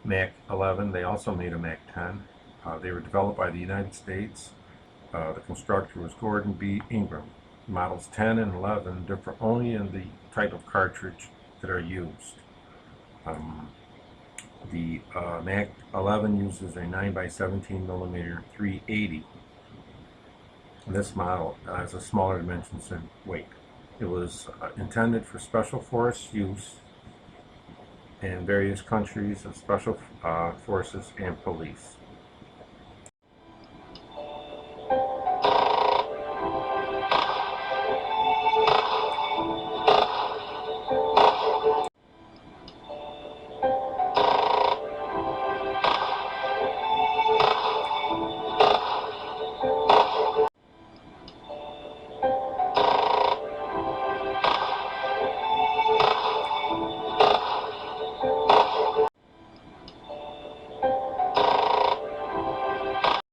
Mac 11. They also made a Mac 10. They were developed by the United States. The constructor was Gordon B. Ingram. Models 10 and 11 differ only in the type of cartridge that are used. Um, the Mac 11 uses a 9 by 17 millimeter 380. And this model has a smaller dimensions and weight. It was intended for special force use in various countries of special forces and police.